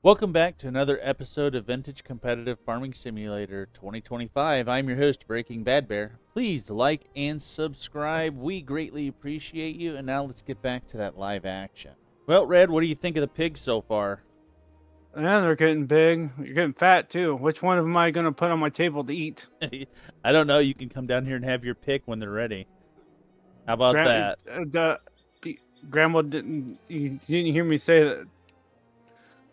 Welcome back to another episode of Vintage Competitive Farming Simulator 2025. I'm your host, Breaking Bad Bear. Please like and subscribe. We greatly appreciate you. And now let's get back to that live action. Well, Red, what do you think of the pigs so far? Yeah, they're getting big. You're getting fat too. Which one am I going to put on my table to eat? I don't know. You can come down here and have your pick when they're ready. How about that? Grandma didn't. You didn't hear me say that.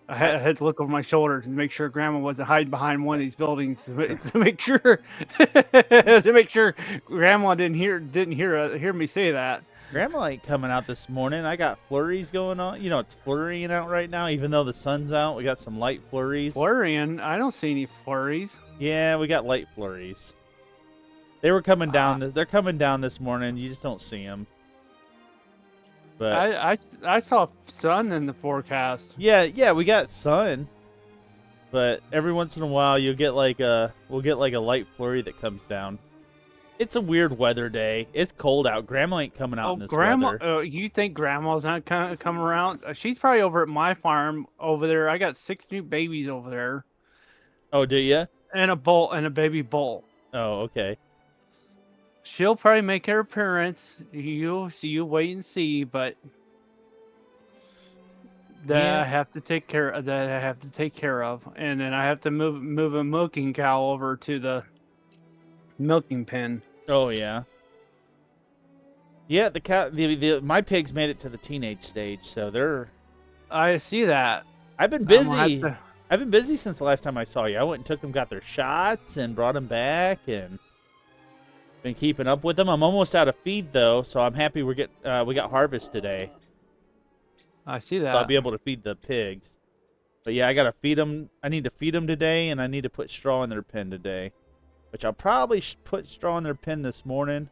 I had to look over my shoulder to make sure Grandma wasn't hiding behind one of these buildings to make sure to make sure Grandma didn't hear me say that. Grandma ain't coming out this morning. I got flurries going on. You know, it's flurrying out right now, even though the sun's out. We got some light flurries. Flurrying? I don't see any flurries. Yeah, we got light flurries. They were coming down. They're coming down this morning. You just don't see them. But I saw sun in the forecast. yeah, we got sun. But every once in a while, we'll get like a light flurry that comes down. It's a weird weather day. It's cold out. Grandma ain't coming out in this weather. You think Grandma's not come around? She's probably over at my farm over there. I got 6 new babies over there. Oh, do you? And a bull and a baby bull. Oh, okay. She'll probably make her appearance. You wait and see, but I have to take care of, and then I have to move a milking cow over to the milking pen. Oh yeah. Yeah, the cow. My pigs made it to the teenage stage, so they're. I see that. I've been busy. I've been busy since the last time I saw you. I went and took them, got their shots, and brought them back, and been keeping up with them. I'm almost out of feed though, so I'm happy we got harvest today. I see that. So I'll be able to feed the pigs. But yeah, I gotta feed them. I need to feed them today, and I need to put straw in their pen today, which I'll probably put straw in their pen this morning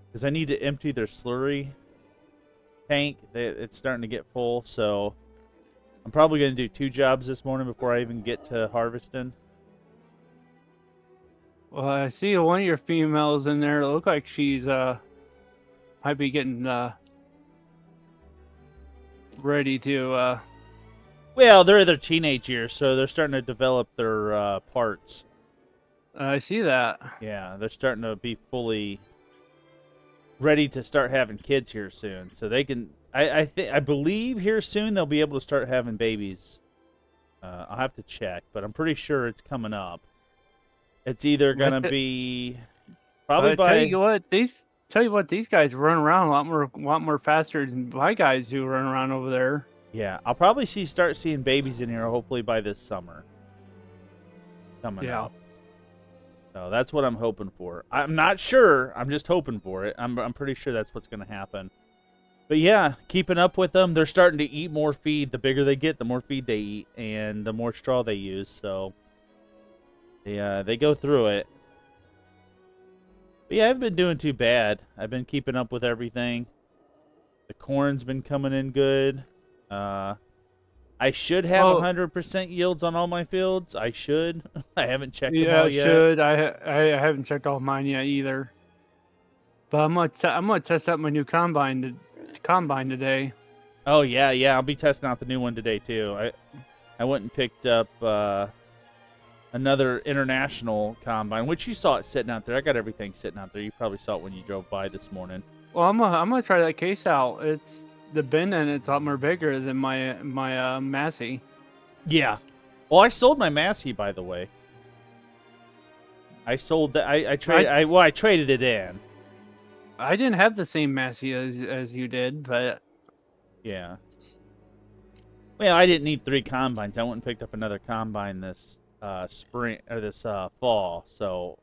because I need to empty their slurry tank. It's starting to get full, so I'm probably gonna do 2 jobs this morning before I even get to harvesting. Well, I see one of your females in there. It look like she's might be getting ready to. Well, they're in their teenage years, so they're starting to develop their parts. I see that. Yeah, they're starting to be fully ready to start having kids here soon, so they can. I believe here soon they'll be able to start having babies. I'll have to check, but I'm pretty sure it's coming up. It's either gonna be probably by. Tell you what, these guys run around a lot more faster than my guys who run around over there. Yeah, I'll probably start seeing babies in here hopefully by this summer. Coming out. So that's what I'm hoping for. I'm not sure. I'm just hoping for it. I'm pretty sure that's what's gonna happen. But yeah, keeping up with them. They're starting to eat more feed. The bigger they get, the more feed they eat, and the more straw they use. So. Yeah, they go through it. But yeah, I haven't been doing too bad. I've been keeping up with everything. The corn's been coming in good. I should have 100% yields on all my fields. I should. I haven't checked them all yet. Yeah, should. I haven't checked all mine yet either. But I'm gonna test out my new combine today. Oh yeah, I'll be testing out the new one today too. I went and picked up another international combine, which you saw it sitting out there. I got everything sitting out there. You probably saw it when you drove by this morning. Well, I'm gonna try that case out. It's the bin and it's a lot more bigger than my Massey. Yeah. Well, I sold my Massey, by the way. I sold that. I traded it in. I didn't have the same Massey as you did, but yeah. Well, I didn't need 3 combines. I went and picked up another combine this spring or this fall, so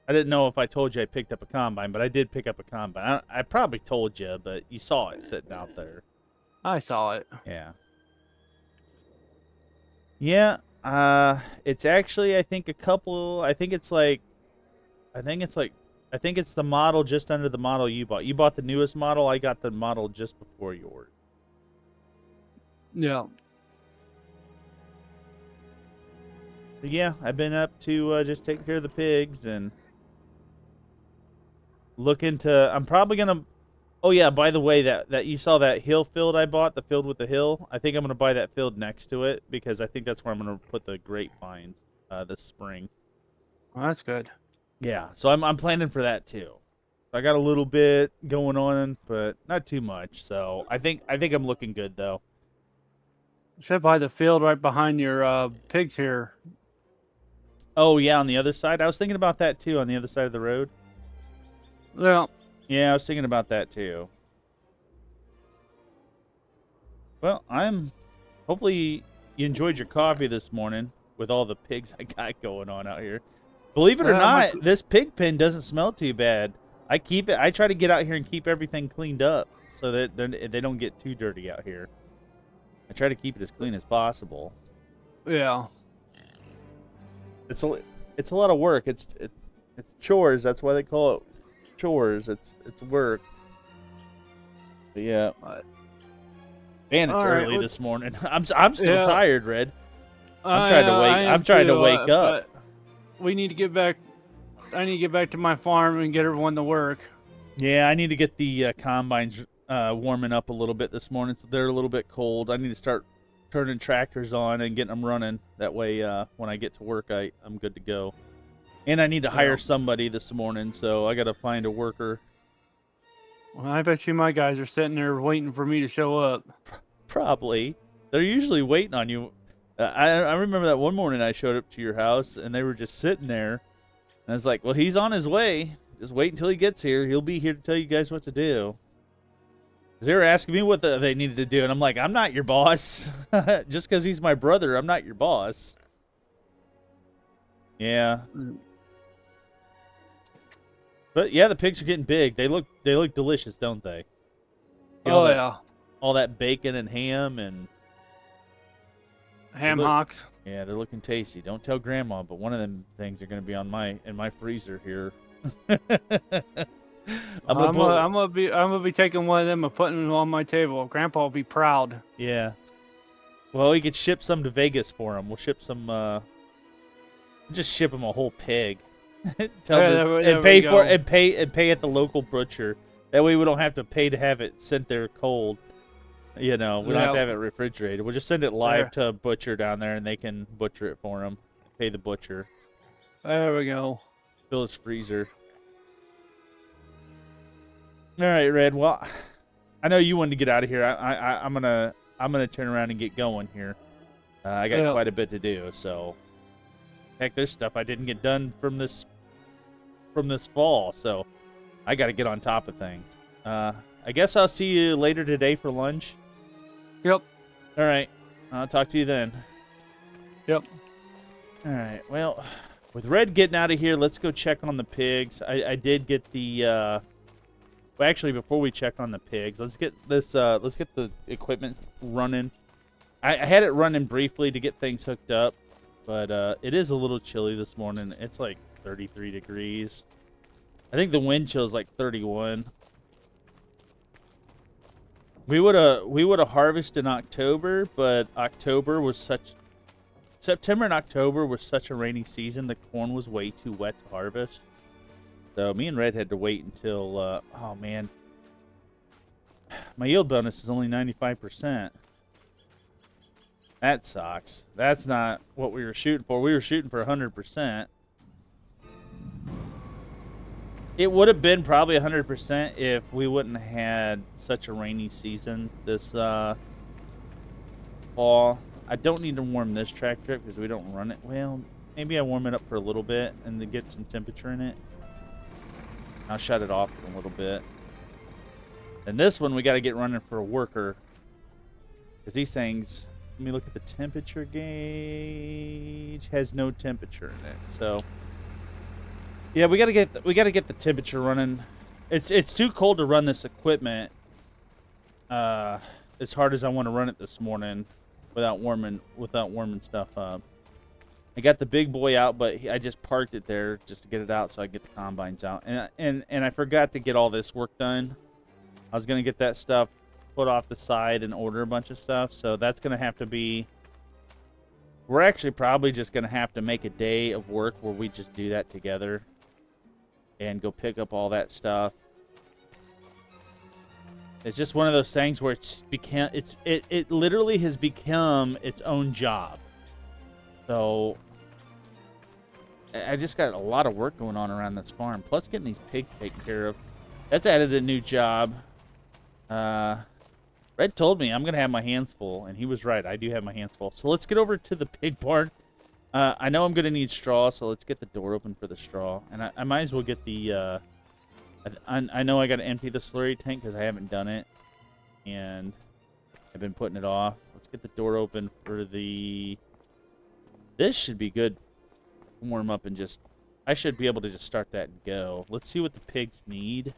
I didn't know if I told you I picked up a combine, but I did pick up a combine. I probably told you, but you saw it sitting out there. I saw it. Yeah. It's actually I think it's the model just under the model you bought. You bought the newest model. I got the model just before yours. Yeah. But yeah, I've been up to just taking care of the pigs and looking to. I'm probably gonna Oh yeah, by the way, that you saw that hill field I bought, the field with the hill. I think I'm gonna buy that field next to it because I think that's where I'm gonna put the grapevines this spring. Well, that's good. Yeah, so I'm planning for that too. I got a little bit going on, but not too much. So I think I'm looking good though. Should buy the field right behind your pigs here. Oh yeah, on the other side, I was thinking about that too. On the other side of the road. Well, Yeah, I was thinking about that too. Well, hopefully you enjoyed your coffee this morning with all the pigs I got going on out here. Believe it or not, this pig pen doesn't smell too bad. I try to get out here and keep everything cleaned up so that they don't get too dirty out here. I try to keep it as clean as possible. yeah. It's a lot of work. It's chores. That's why they call it chores. It's work. But yeah. Man, it's early this morning. I'm still tired, Red. I'm trying to wake up. We need to get back. I need to get back to my farm and get everyone to work. Yeah, I need to get the combines warming up a little bit this morning, so they're a little bit cold. I need to start turning tractors on and getting them running. That way, when I get to work, I'm good to go. And I need to hire somebody this morning, so I got to find a worker. Well, I bet you my guys are sitting there waiting for me to show up. Probably. They're usually waiting on you. I remember that one morning I showed up to your house, and they were just sitting there. And I was like, well, he's on his way. Just wait until he gets here. He'll be here to tell you guys what to do. Because they were asking me what they needed to do, and I'm like, I'm not your boss. Just because he's my brother, I'm not your boss. Yeah. But yeah, the pigs are getting big. They look delicious, don't they? Yeah. All that bacon and ham and ham hocks. Yeah, they're looking tasty. Don't tell Grandma, but one of them things are going to be in my freezer here. I'm gonna be taking one of them and putting them on my table. Grandpa will be proud. Yeah. Well, we could ship some to Vegas for him. We'll ship some. Just ship him a whole pig. Pay at the local butcher. That way we don't have to pay to have it sent there cold. You know, we don't have to have it refrigerated. We'll just send it live to a butcher down there, and they can butcher it for him. Pay the butcher. There we go. Fill his freezer. All right, Red. Well, I know you wanted to get out of here. I'm gonna turn around and get going here. I got quite a bit to do. So, heck, there's stuff I didn't get done from this fall. So, I got to get on top of things. I guess I'll see you later today for lunch. Yep. All right. I'll talk to you then. Yep. All right. Well, with Red getting out of here, let's go check on the pigs. I did get the. Well, actually, before we check on the pigs, let's get this. Let's get the equipment running. I had it running briefly to get things hooked up, but it is a little chilly this morning. It's like 33 degrees. I think the wind chill is like 31. We would have harvested in October, but September and October was such a rainy season. The corn was way too wet to harvest. So me and Red had to wait until. Oh man, my yield bonus is only 95%. That sucks. That's not what we were shooting for. We were shooting for 100%. It would have been probably 100% if we wouldn't have had such a rainy season this fall. I don't need to warm this tractor because we don't run it. Well, maybe I warm it up for a little bit and to get some temperature in it. I'll shut it off for a little bit. And this one we got to get running for a worker because these things. Let me look at the temperature gauge. Has no temperature in it, so. Yeah, we gotta get the temperature running. It's too cold to run this equipment as hard as I want to run it this morning without warming stuff up. I got the big boy out, but I just parked it there just to get it out so I can get the combines out. And I forgot to get all this work done. I was gonna get that stuff put off the side and order a bunch of stuff, so that's gonna have to be. We're actually probably just gonna have to make a day of work where we just do that together. And go pick up all that stuff. It's just one of those things where it literally has become its own job. So I just got a lot of work going on around this farm. Plus getting these pigs taken care of. That's added a new job. Red told me I'm going to have my hands full, and he was right. I do have my hands full. So let's get over to the pig barn. I know I'm going to need straw, so let's get the door open for the straw. And I might as well get the... I know I got to empty the slurry tank because I haven't done it. And I've been putting it off. Let's get the door open for the... This should be good. Warm up and just... I should be able to just start that and go. Let's see what the pigs need.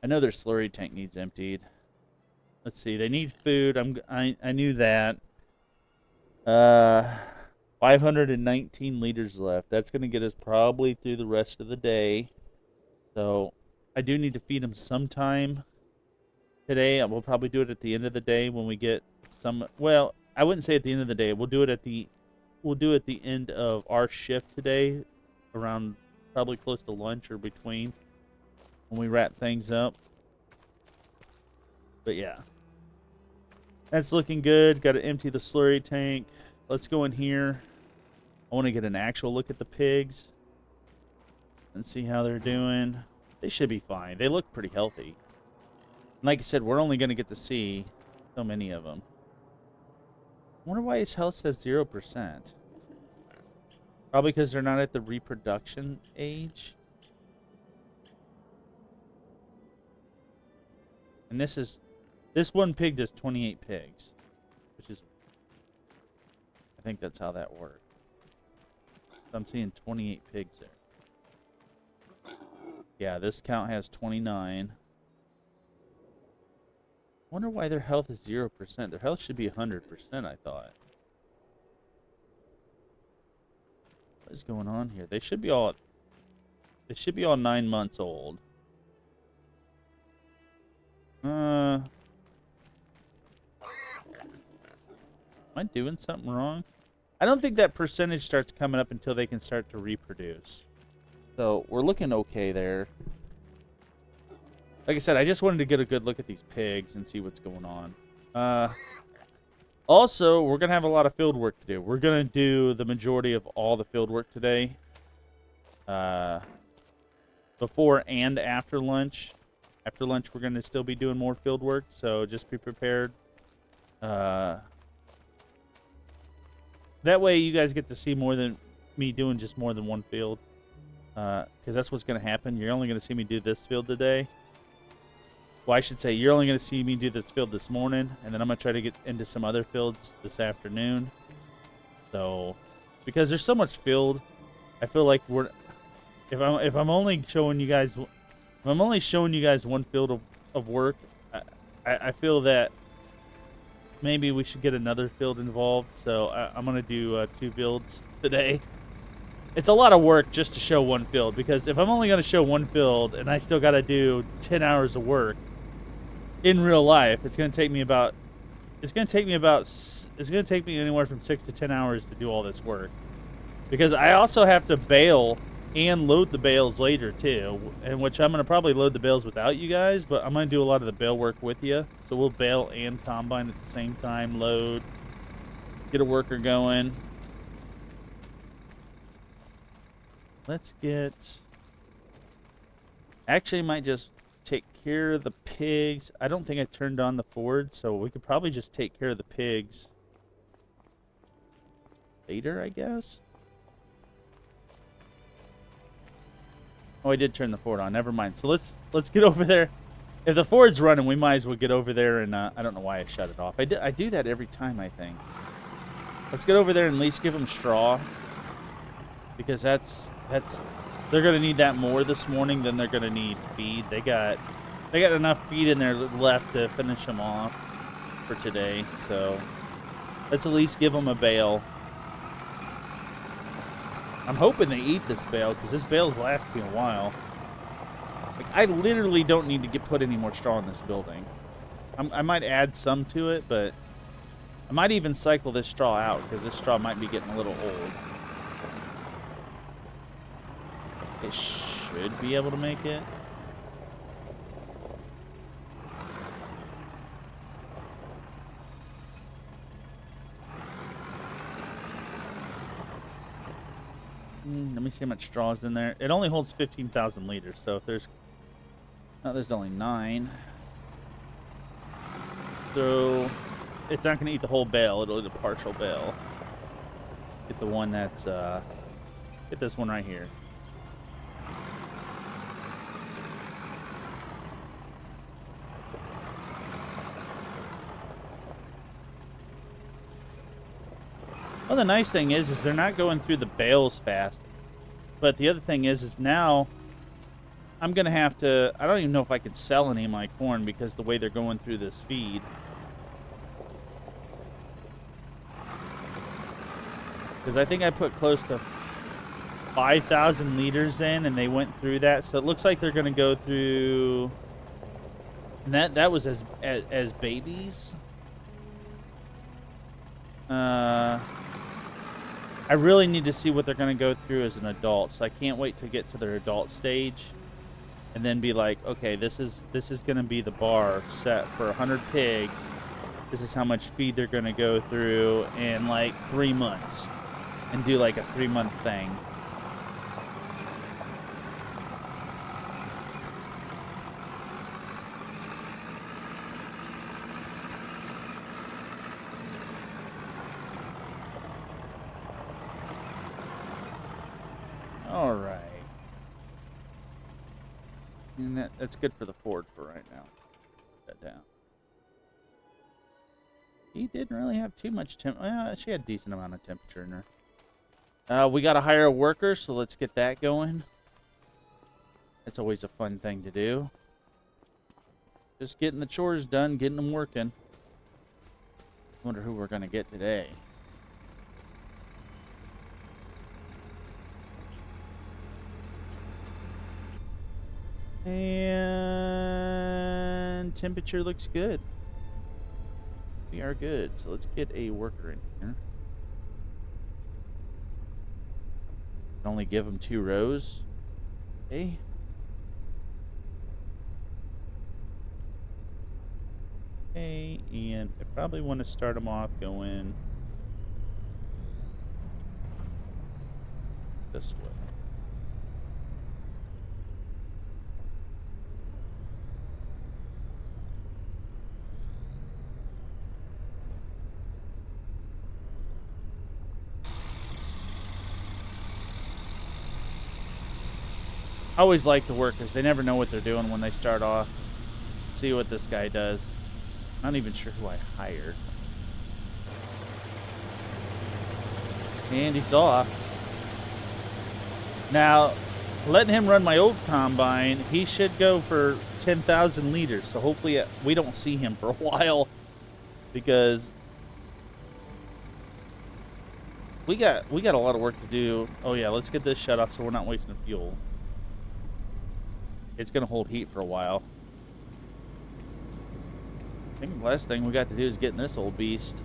I know their slurry tank needs emptied. Let's see. They need food. I knew that. 519 liters left. That's going to get us probably through the rest of the day. So I do need to feed them sometime today. We'll probably do it at the end of the day when we get some. Well, I wouldn't say at the end of the day. We'll do it at the end of our shift today, around probably close to lunch or between when we wrap things up. But yeah, that's looking good. Got to empty the slurry tank. Let's go in here. I want to get an actual look at the pigs and see how they're doing. They should be fine. They look pretty healthy. Like I said, we're only going to get to see so many of them. I wonder why his health says 0%. Probably because they're not at the reproduction age. And this one pig does 28 pigs, which is, I think that's how that works. I'm seeing 28 pigs there. Yeah, this count has 29. Wonder why their health is 0%. Their health should be 100%, I thought. What is going on here? They should be all 9 months old. Am I doing something wrong? I don't think that percentage starts coming up until they can start to reproduce. So we're looking okay there. Like I said, I just wanted to get a good look at these pigs and see what's going on. Also, we're going to have a lot of field work to do. We're going to do the majority of all the field work today. Before and after lunch. After lunch, we're going to still be doing more field work, so just be prepared. That way you guys get to see more than me doing just more than one field. Because that's what's going to happen. You're only going to see me do this field today. Well, I should say you're only going to see me do this field this morning, and then I'm going to try to get into some other fields this afternoon. So, because there's so much field, I feel like if I'm only showing you guys one field of work, I feel that maybe we should get another field involved. So I'm going to do 2 fields today. It's a lot of work just to show one field, because if I'm only going to show one field and I still got to do 10 hours of work in real life, it's going to take me anywhere from 6 to 10 hours to do all this work, because I also have to bale and load the bales later too, in which I'm going to probably load the bales without you guys, but I'm going to do a lot of the bale work with you. So we'll bale and combine at the same time, load, get a worker going. Let's get... Actually, I might just take care of the pigs. I don't think I turned on the Ford, so we could probably just take care of the pigs later, I guess. Oh, I did turn the Ford on. Never mind. So let's get over there. If the Ford's running, we might as well get over there. And I don't know why I shut it off. I do that every time, I think. Let's get over there and at least give them straw, because that's they're gonna need that more this morning than they're gonna need feed. They got enough feed in there left to finish them off for today. So let's at least give them a bale. I'm hoping they eat this bale, because this bale's lasted me a while. Like, I literally don't need to put any more straw in this building. I might add some to it, but I might even cycle this straw out, because this straw might be getting a little old. It should be able to make it. Let me see how much straw is in there. It only holds 15,000 liters, so if there's... No, there's only 9. So it's not going to eat the whole bale. It'll eat a partial bale. Get the one that's... Get this one right here. Well, the nice thing is they're not going through the bales fast. But the other thing is now I'm going to have to... I don't even know if I could sell any of my corn because the way they're going through this feed. Because I think I put close to 5,000 liters in and they went through that. So it looks like they're going to go through... And that was as babies. I really need to see what they're going to go through as an adult, so I can't wait to get to their adult stage and then be like, okay, this is going to be the bar set for 100 pigs. This is how much feed they're going to go through in like 3 months and do like a 3-month thing. All right. And that's good for the Ford for right now. Put that down. He didn't really have too much she had a decent amount of temperature in her. We got to hire a worker, so let's get that going. It's always a fun thing to do. Just getting the chores done, getting them working. Wonder who we're going to get today. And temperature looks good. We are good. So let's get a worker in here. Only give them 2 rows. Okay. Okay, and I probably want to start them off going this way. I always like the workers. They never know what they're doing when they start off. See what this guy does. I'm not even sure who I hired. And he's off. Now, letting him run my old combine, he should go for 10,000 liters. So hopefully we don't see him for a while. Because we got a lot of work to do. Oh yeah, let's get this shut off so we're not wasting fuel. It's going to hold heat for a while. I think the last thing we got to do is get in this old beast.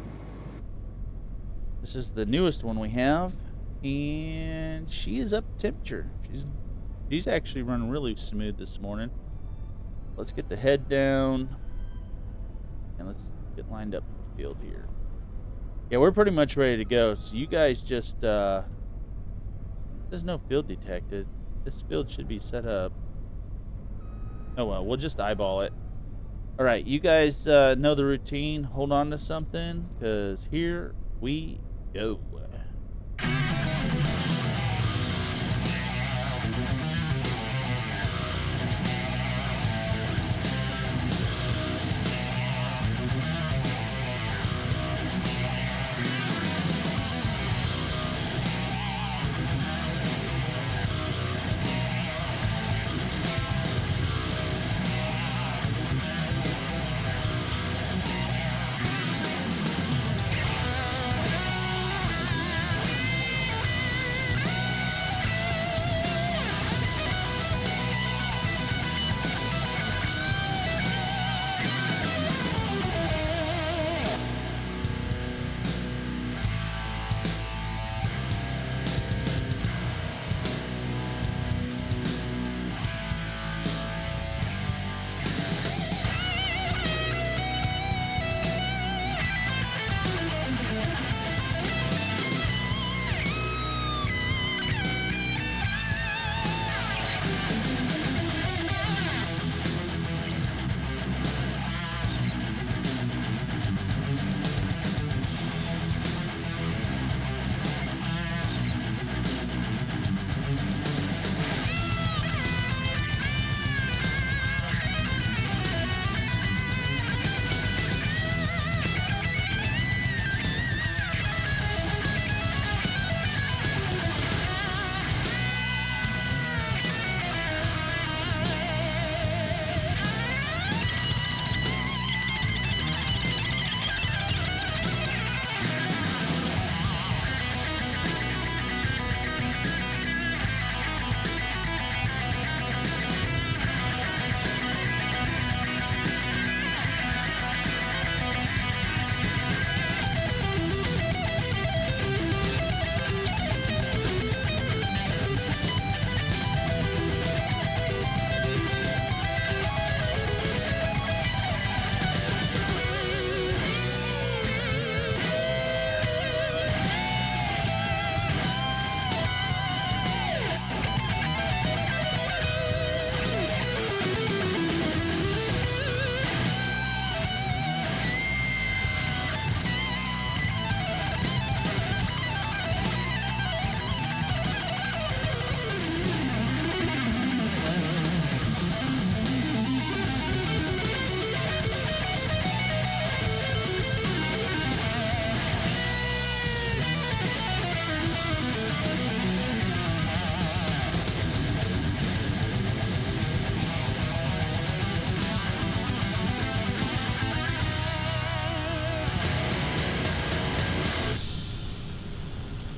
This is the newest one we have. And she is up to temperature. She's actually running really smooth this morning. Let's get the head down. And let's get lined up in the field here. Yeah, we're pretty much ready to go. So you guys just... there's no field detected. This field should be set up. Oh well, we'll just eyeball it. Alright, you guys know the routine. Hold on to something, because here we go.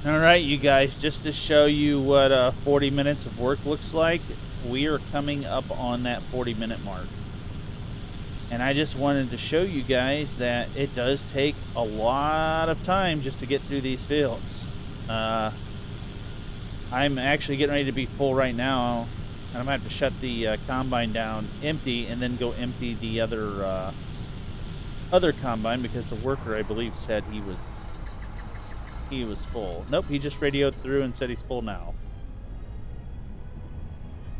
All right, you guys, just to show you what 40 minutes of work looks like, we are coming up on that 40-minute mark. And I just wanted to show you guys that it does take a lot of time just to get through these fields. I'm actually getting ready to be full right now, and I'm going to have to shut the combine down empty and then go empty the other combine because the worker, I believe, said he was full. Nope, he just radioed through and said he's full now.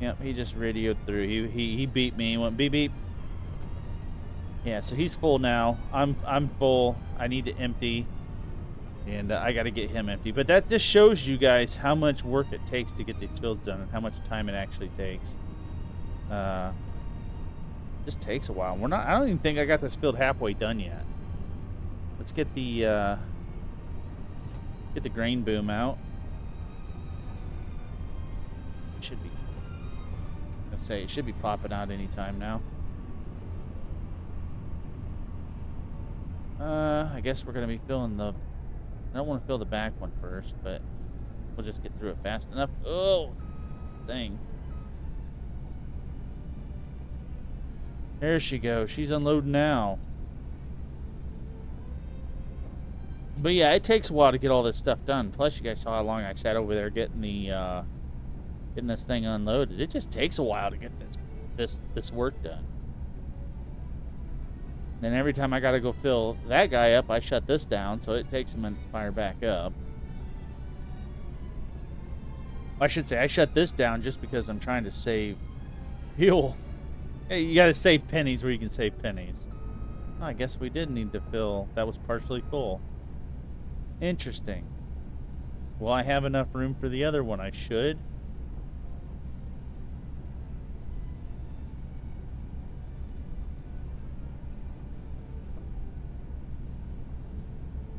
Yep, he just radioed through. He beat me. He went beep beep. Yeah, so he's full now. I'm full. I need to empty, and I got to get him empty. But that just shows you guys how much work it takes to get these fields done and how much time it actually takes. Just takes a while. I don't even think I got this field halfway done yet. Let's get the grain boom out. It should be. Let's say it should be popping out anytime now. I guess we're gonna be filling the. I don't want to fill the back one first, but we'll just get through it fast enough. Oh, dang! There she goes. She's unloading now. But yeah, it takes a while to get all this stuff done. Plus, you guys saw how long I sat over there getting this thing unloaded. It just takes a while to get this work done. Then every time I gotta go fill that guy up, I shut this down, so it takes a minute to fire back up. I should say I shut this down just because I'm trying to save fuel. Hey, you gotta save pennies where you can save pennies. Oh, I guess we did need to fill. That was partially full. Interesting. Will I have enough room for the other one? I should.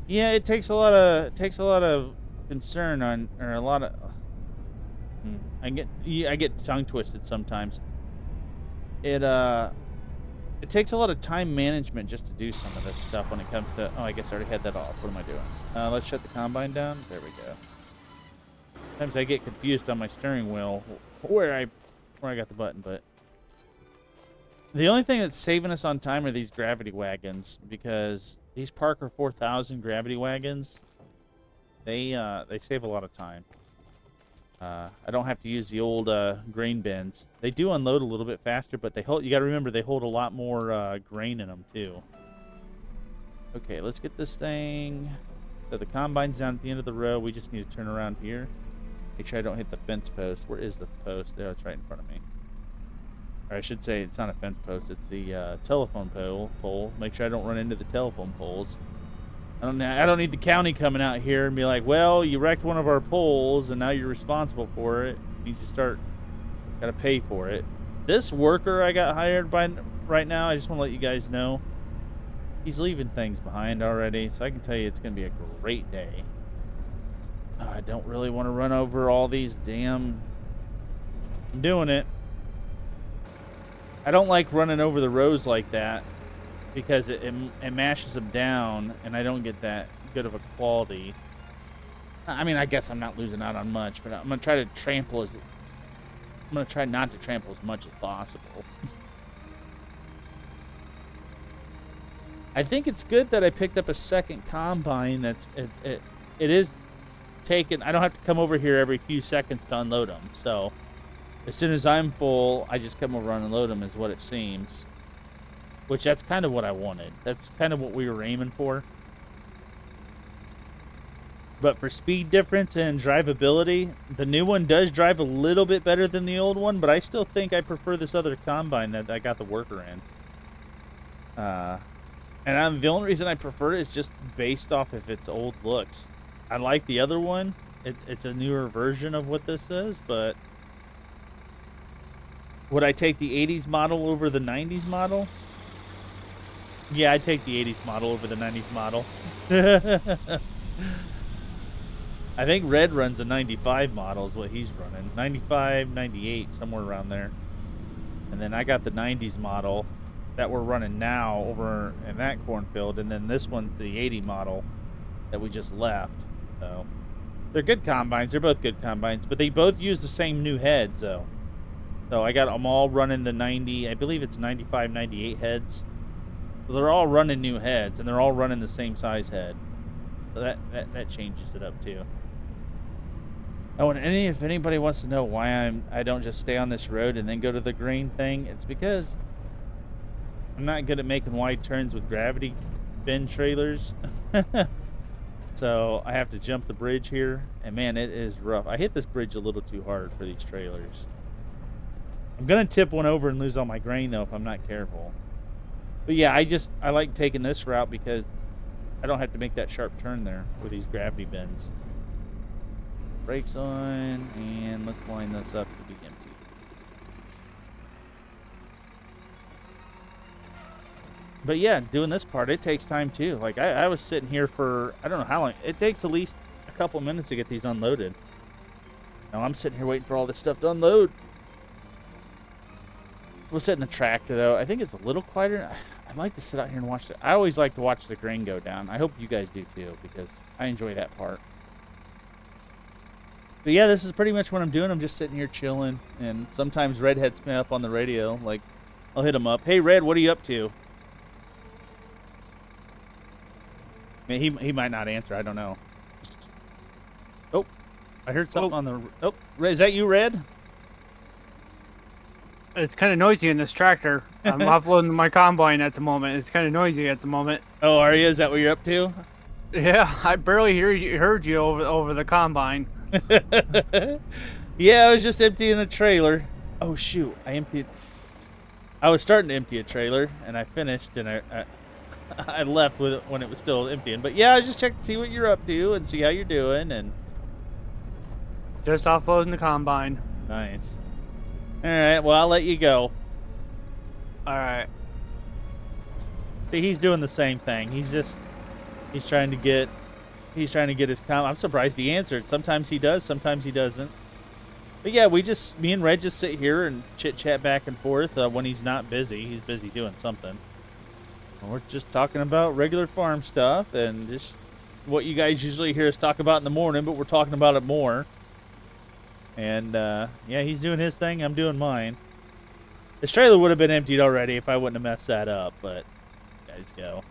Yeah, it takes a lot of concern on, or a lot of. I get tongue twisted sometimes. It takes a lot of time management just to do some of this stuff when it comes to. Oh, I guess I already had that off. What am I doing? Let's shut the combine down. There we go. Sometimes I get confused on my steering wheel where I got the button, but the only thing that's saving us on time are these gravity wagons, because these Parker 4000 gravity wagons, they save a lot of time. I don't have to use the old grain bins. They do unload a little bit faster, but you got to remember they hold a lot more grain in them too. Okay, let's get this thing. So the combine's down at the end of the row. We just need to turn around here. Make sure I don't hit the fence post. Where is the post? There, it's right in front of me. Or I should say it's not a fence post. It's the telephone pole. Make sure I don't run into the telephone poles. I don't need the county coming out here and be like, well, you wrecked one of our poles and now you're responsible for it. You need to gotta pay for it. This worker I got hired by right now, I just want to let you guys know, he's leaving things behind already, so I can tell you it's gonna be a great day. I don't really want to run over all these damn. I'm doing it. I don't like running over the rows like that, because it mashes them down, and I don't get that good of a quality. I mean, I guess I'm not losing out on much, but I'm gonna try to trample I'm gonna try not to trample as much as possible. I think it's good that I picked up a second combine. It is taken. I don't have to come over here every few seconds to unload them. So as soon as I'm full, I just come over and unload them, is what it seems. Which, that's kind of what I wanted. That's kind of what we were aiming for. But for speed difference and drivability, the new one does drive a little bit better than the old one, but I still think I prefer this other combine that I got the worker in. And the only reason I prefer it is just based off of its old looks. I like the other one. It's a newer version of what this is, but would I take the 80s model over the 90s model? Yeah, I'd take the 80s model over the 90s model. I think Red runs a 95 model is what he's running. 95, 98, somewhere around there. And then I got the 90s model that we're running now over in that cornfield. And then this one's the 80 model that we just left. So They're good combines. They're both good combines, but they both use the same new heads, though. So I got them all running the 90, I believe it's 95, 98 heads. So they're all running new heads, and they're all running the same size head. So that changes it up, too. Oh, and if anybody wants to know why I don't just stay on this road and then go to the green thing, it's because I'm not good at making wide turns with gravity bin trailers. So I have to jump the bridge here, and man, it is rough. I hit this bridge a little too hard for these trailers. I'm gonna tip one over and lose all my grain though if I'm not careful. But yeah, I like taking this route because I don't have to make that sharp turn there with these gravity bins. Brakes on, and let's line this up to be empty. But yeah, doing this part, it takes time too. Like I was sitting here for, I don't know how long. It takes at least a couple minutes to get these unloaded. Now I'm sitting here waiting for all this stuff to unload. We'll sit in the tractor though. I think it's a little quieter. I'd like to sit out here and watch it. I always like to watch the grain go down. I hope you guys do too, because I enjoy that part. But yeah, this is pretty much what I'm doing. I'm just sitting here chilling, and sometimes Red hits me up on the radio. Like, I'll hit him up. Hey, Red, what are you up to? I mean, he might not answer. I don't know. Oh, I heard something on the... Oh, is that you, Red? It's kind of noisy in this tractor. I'm offloading my combine at the moment. It's kind of noisy at the moment. Oh, are you? Is that what you're up to? Yeah, I barely heard you over the combine. Yeah, I was just emptying a trailer. Oh, shoot. I was starting to empty a trailer, and I finished, and I left with it when it was still emptying. But yeah, I just checked to see what you're up to and see how you're doing. And just offloading the combine. Nice. All right, well, I'll let you go. All right. See, he's doing the same thing. He's trying to get his I'm surprised he answered. Sometimes he does, sometimes he doesn't. But yeah, me and Red just sit here and chit-chat back and forth when he's not busy. He's busy doing something. And we're just talking about regular farm stuff and just what you guys usually hear us talk about in the morning, but we're talking about it more. And yeah, he's doing his thing, I'm doing mine. This trailer would have been emptied already if I wouldn't have messed that up, but guys go.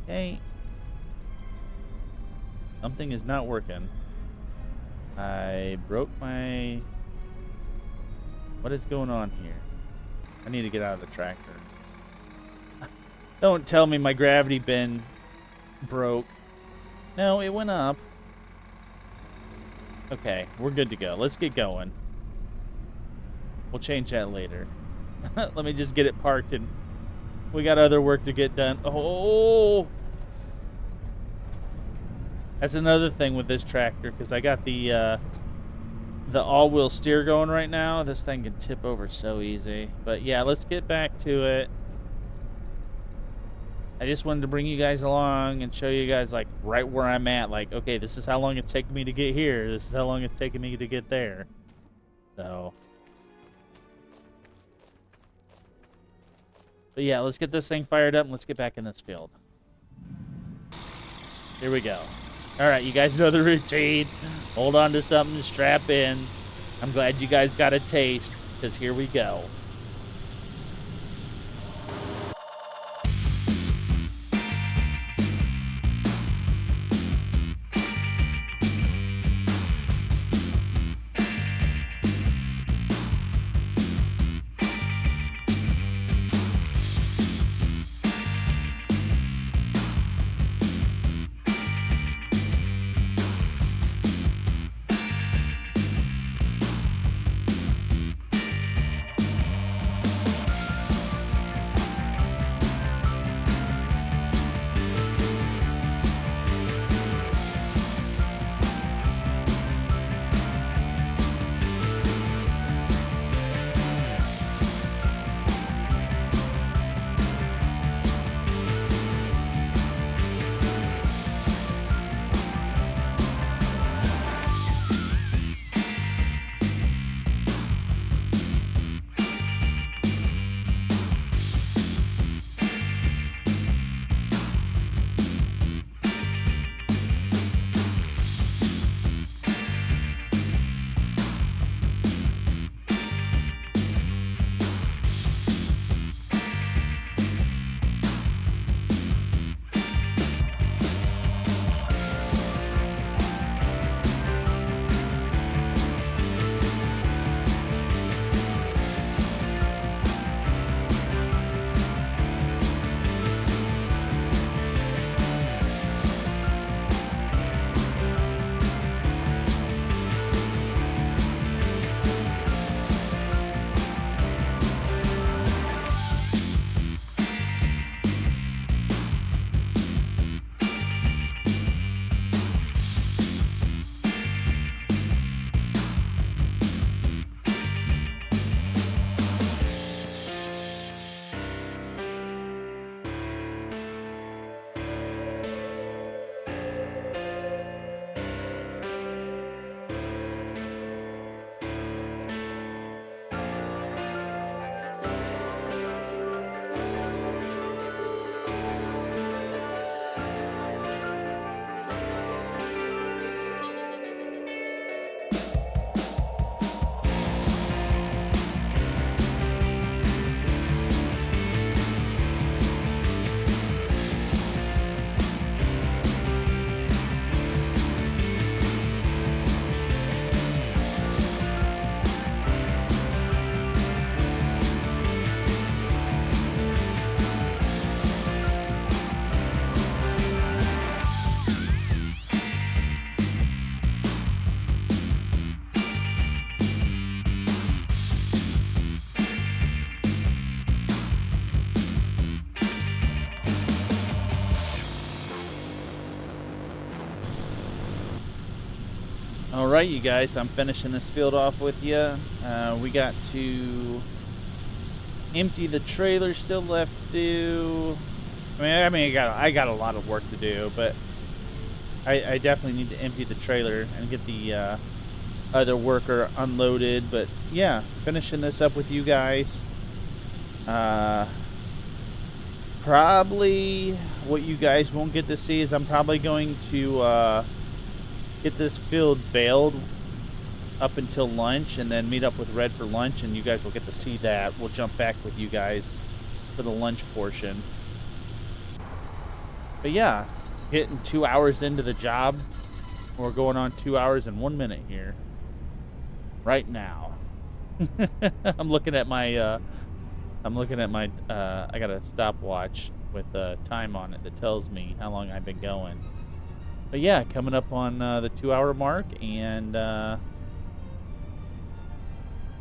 Okay. Something is not working. I broke my... What is going on here? I need to get out of the tractor. Don't tell me my gravity bin broke. No, it went up. Okay, we're good to go. Let's get going. We'll change that later. Let me just get it parked, and we got other work to get done. Oh! That's another thing with this tractor, because I got the all-wheel steer going right now. This thing can tip over so easy. But yeah, let's get back to it. I just wanted to bring you guys along and show you guys, like, right where I'm at. Like, okay, this is how long it's taken me to get here. This is how long it's taken me to get there. So... But yeah, let's get this thing fired up and let's get back in this field. Here we go. Alright, you guys know the routine. Hold on to something, strap in. I'm glad you guys got a taste, because here we go. All right, you guys, I'm finishing this field off with you. We got to empty the trailer still left to do. I got a lot of work to do, but I definitely need to empty the trailer and get the other worker unloaded. But yeah, finishing this up with you guys. Probably what you guys won't get to see is I'm probably going to get this field baled up until lunch and then meet up with Red for lunch, and you guys will get to see that. We'll jump back with you guys for the lunch portion. But yeah, getting 2 hours into the job. We're going on 2 hours and 1 minute here right now. I'm looking at my I got a stopwatch with time on it that tells me how long I've been going. But yeah, coming up on the 2 hour mark, and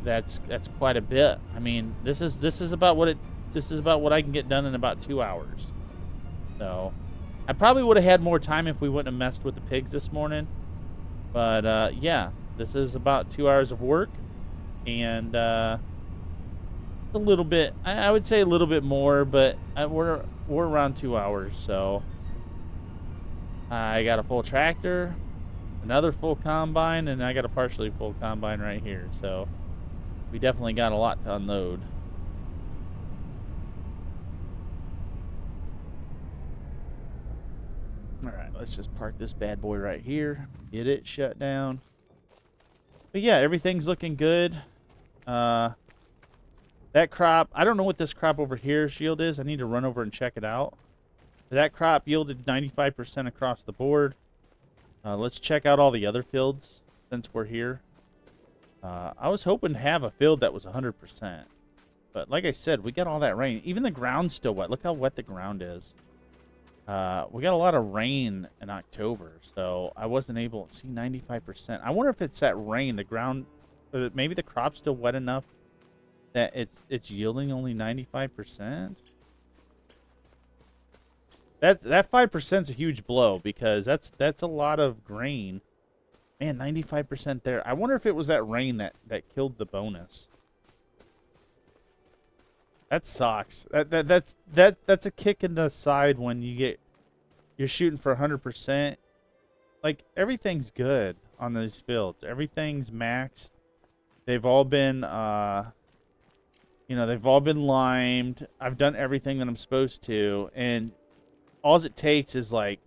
that's quite a bit. I mean, this is about what I can get done in about 2 hours. So I probably would have had more time if we wouldn't have messed with the pigs this morning. But yeah, this is about 2 hours of work, and a little bit. I would say a little bit more, but we're around 2 hours. So I got a full tractor, another full combine, and I got a partially full combine right here. So we definitely got a lot to unload. All right, let's just park this bad boy right here. Get it shut down. But yeah, everything's looking good. That crop, I don't know what this crop over here's yield is. I need to run over and check it out. That crop yielded 95% across the board. Let's check out all the other fields since we're here. I was hoping to have a field that was 100%. But like I said, we got all that rain. Even the ground's still wet. Look how wet the ground is. We got a lot of rain in October, so I wasn't able to see 95%. I wonder if it's that rain, the ground, maybe the crop's still wet enough that it's yielding only 95%. That 5% is a huge blow, because that's a lot of grain. Man, 95% there. I wonder if it was that rain that killed the bonus. That sucks. That's a kick in the side when you're shooting for 100%. Like, everything's good on these fields. Everything's maxed. They've all been they've all been limed. I've done everything that I'm supposed to, and all it takes is like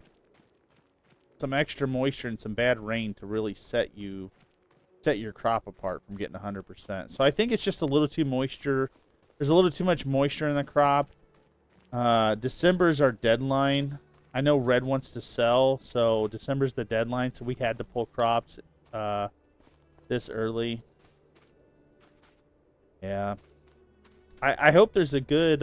some extra moisture and some bad rain to really set your crop apart from getting 100%. So I think it's just a little too moisture. There's a little too much moisture in the crop. December's our deadline. I know Red wants to sell, so December's the deadline, so we had to pull crops this early. Yeah. I hope there's a good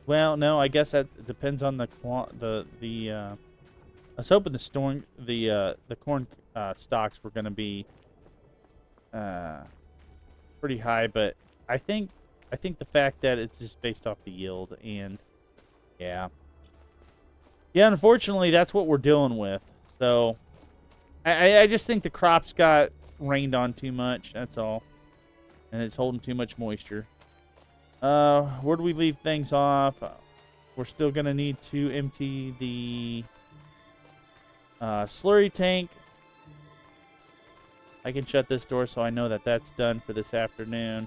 well, no, I guess that depends on the I was hoping the corn stocks were going to be pretty high, but I think the fact that it's just based off the yield, and yeah, unfortunately that's what we're dealing with. So I just think the crops got rained on too much, that's all, and it's holding too much moisture. Where do we leave things off? We're still gonna need to empty the slurry tank. I can shut this door so I know that that's done for this afternoon.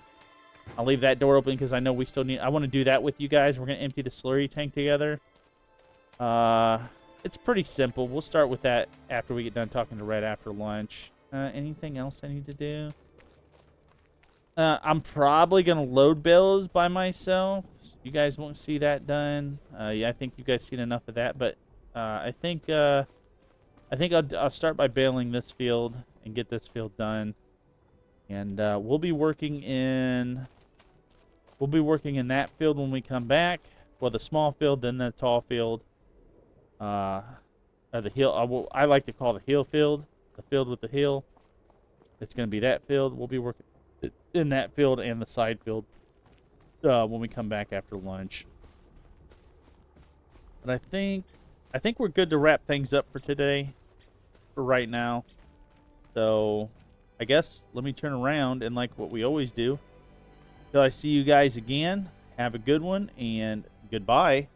I'll leave that door open because I know we still need... I want to do that with you guys. We're going to empty the slurry tank together. It's pretty simple. We'll start with that after we get done talking to Red after lunch. Anything else I need to do? I'm probably going to load bills by myself. You guys won't see that done. Yeah, I think you guys seen enough of that. But I think I'll start by baling this field and get this field done. And we'll be working in that field when we come back. Well, the small field, then the tall field. The hill. I like to call the hill field, the field with the hill. It's going to be that field. We'll be working in that field and the side field when we come back after lunch. But I think I think we're good to wrap things up for today, for right now. So, I guess let me turn around and like what we always do. Till I see you guys again, have a good one and goodbye.